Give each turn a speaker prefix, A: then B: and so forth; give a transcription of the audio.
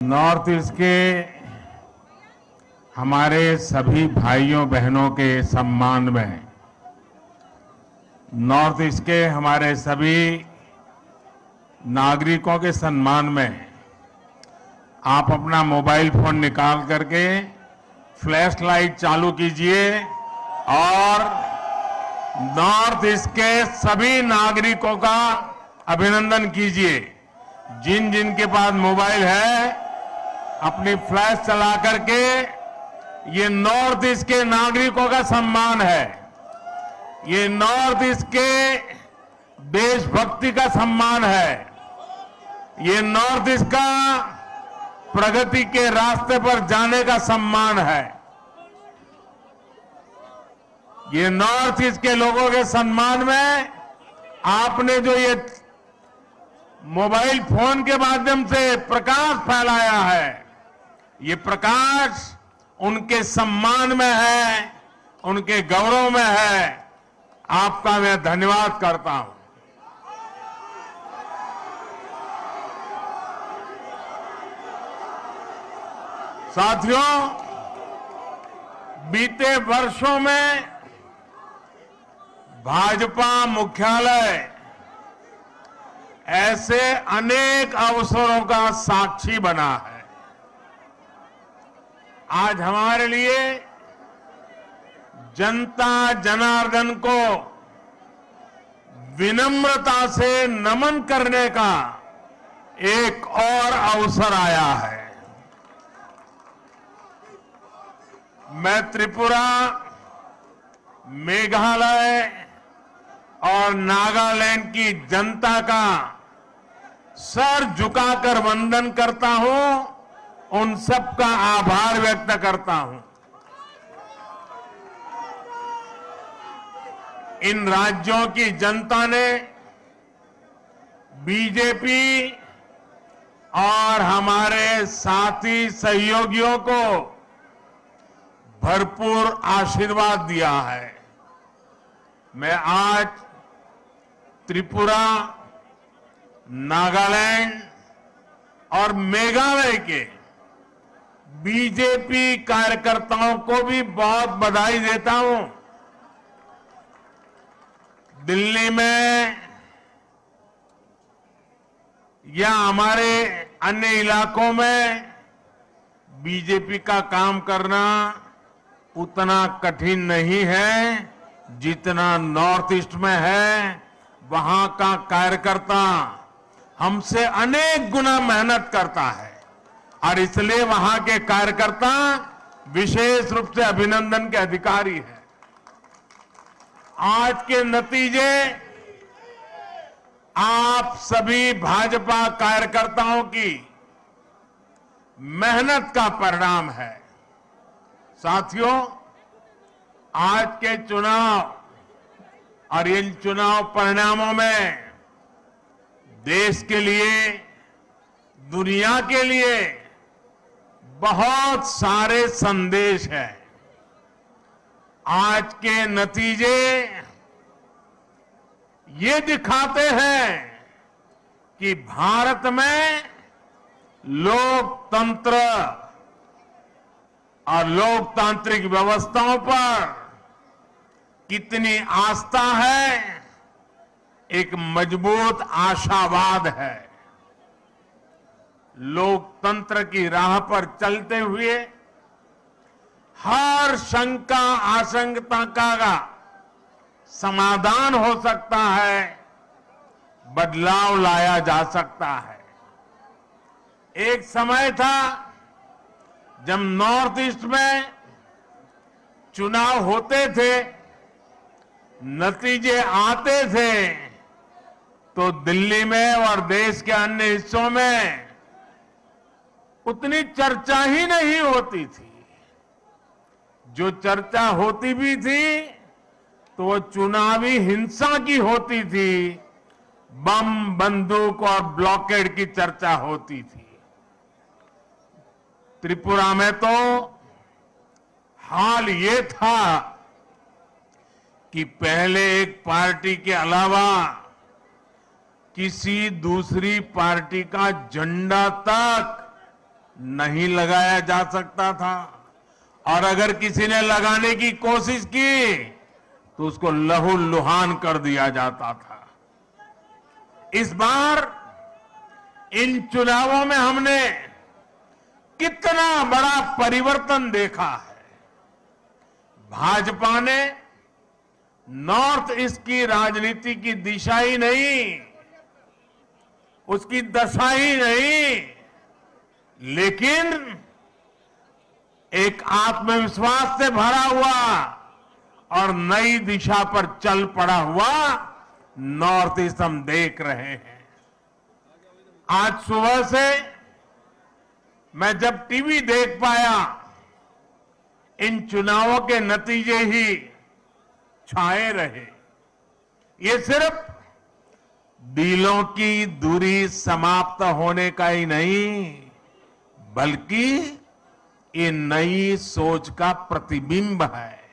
A: North east के हमारे सभी भाइयों बहनों के सम्मान में, नॉर्थ ईस्ट के हमारे सभी नागरिकों के सम्मान में आप अपना मोबाइल फोन निकाल करके फ्लैश लाइट चालू कीजिए और नॉर्थ ईस्ट के सभी नागरिकों का अभिनंदन कीजिए। जिन जिन के पास मोबाइल है अपनी फ्लैश चला करके, ये नॉर्थ ईस्ट के नागरिकों का सम्मान है, ये नॉर्थ ईस्ट के देशभक्ति का सम्मान है, ये नॉर्थ ईस्ट का प्रगति के रास्ते पर जाने का सम्मान है। ये नॉर्थ ईस्ट के लोगों के सम्मान में आपने जो ये मोबाइल फोन के माध्यम से प्रकाश फैलाया है, ये प्रकाश उनके सम्मान में है, उनके गौरव में है। आपका मैं धन्यवाद करता हूं। साथियों, बीते वर्षों में भाजपा मुख्यालय ऐसे अनेक अवसरों का साक्षी बना है। आज हमारे लिए जनता जनार्दन को विनम्रता से नमन करने का एक और अवसर आया है। मैं त्रिपुरा, मेघालय और नागालैंड की जनता का सर झुकाकर वंदन करता हूं, उन सबका आभार व्यक्त करता हूं। इन राज्यों की जनता ने बीजेपी और हमारे साथी सहयोगियों को भरपूर आशीर्वाद दिया है। मैं आज त्रिपुरा, नागालैंड और मेघालय के बीजेपी कार्यकर्ताओं को भी बहुत बधाई देता हूं। दिल्ली में या हमारे अन्य इलाकों में बीजेपी का काम करना उतना कठिन नहीं है जितना नॉर्थ ईस्ट में है। वहां का कार्यकर्ता हमसे अनेक गुना मेहनत करता है और इसलिए वहां के कार्यकर्ता विशेष रूप से अभिनंदन के अधिकारी हैं। आज के नतीजे आप सभी भाजपा कार्यकर्ताओं की मेहनत का परिणाम है। साथियों, आज के चुनाव और इन चुनाव परिणामों में देश के लिए, दुनिया के लिए बहुत सारे संदेश हैं। आज के नतीजे ये दिखाते हैं कि भारत में लोकतंत्र और लोकतांत्रिक व्यवस्थाओं पर कितनी आस्था है, एक मजबूत आशावाद है। लोकतंत्र की राह पर चलते हुए हर शंका आशंका का समाधान हो सकता है, बदलाव लाया जा सकता है। एक समय था जब नॉर्थ ईस्ट में चुनाव होते थे, नतीजे आते थे तो दिल्ली में और देश के अन्य हिस्सों में उतनी चर्चा ही नहीं होती थी। जो चर्चा होती भी थी तो वो चुनावी हिंसा की होती थी, बम, बंदूक और ब्लॉकेड की चर्चा होती थी। त्रिपुरा में तो हाल ये था कि पहले एक पार्टी के अलावा किसी दूसरी पार्टी का झंडा तक नहीं लगाया जा सकता था, और अगर किसी ने लगाने की कोशिश की तो उसको लहूलुहान कर दिया जाता था। इस बार इन चुनावों में हमने कितना बड़ा परिवर्तन देखा है। भाजपा ने नॉर्थ ईस्ट की राजनीति की दिशा ही नहीं, उसकी दशा ही नहीं, लेकिन एक आत्मविश्वास से भरा हुआ और नई दिशा पर चल पड़ा हुआ नॉर्थ ईस्ट हम देख रहे हैं। आज सुबह से मैं जब टीवी देख पाया, इन चुनावों के नतीजे ही छाए रहे। ये सिर्फ दिलों की दूरी समाप्त होने का ही नहीं, बल्कि ये नई सोच का प्रतिबिंब है।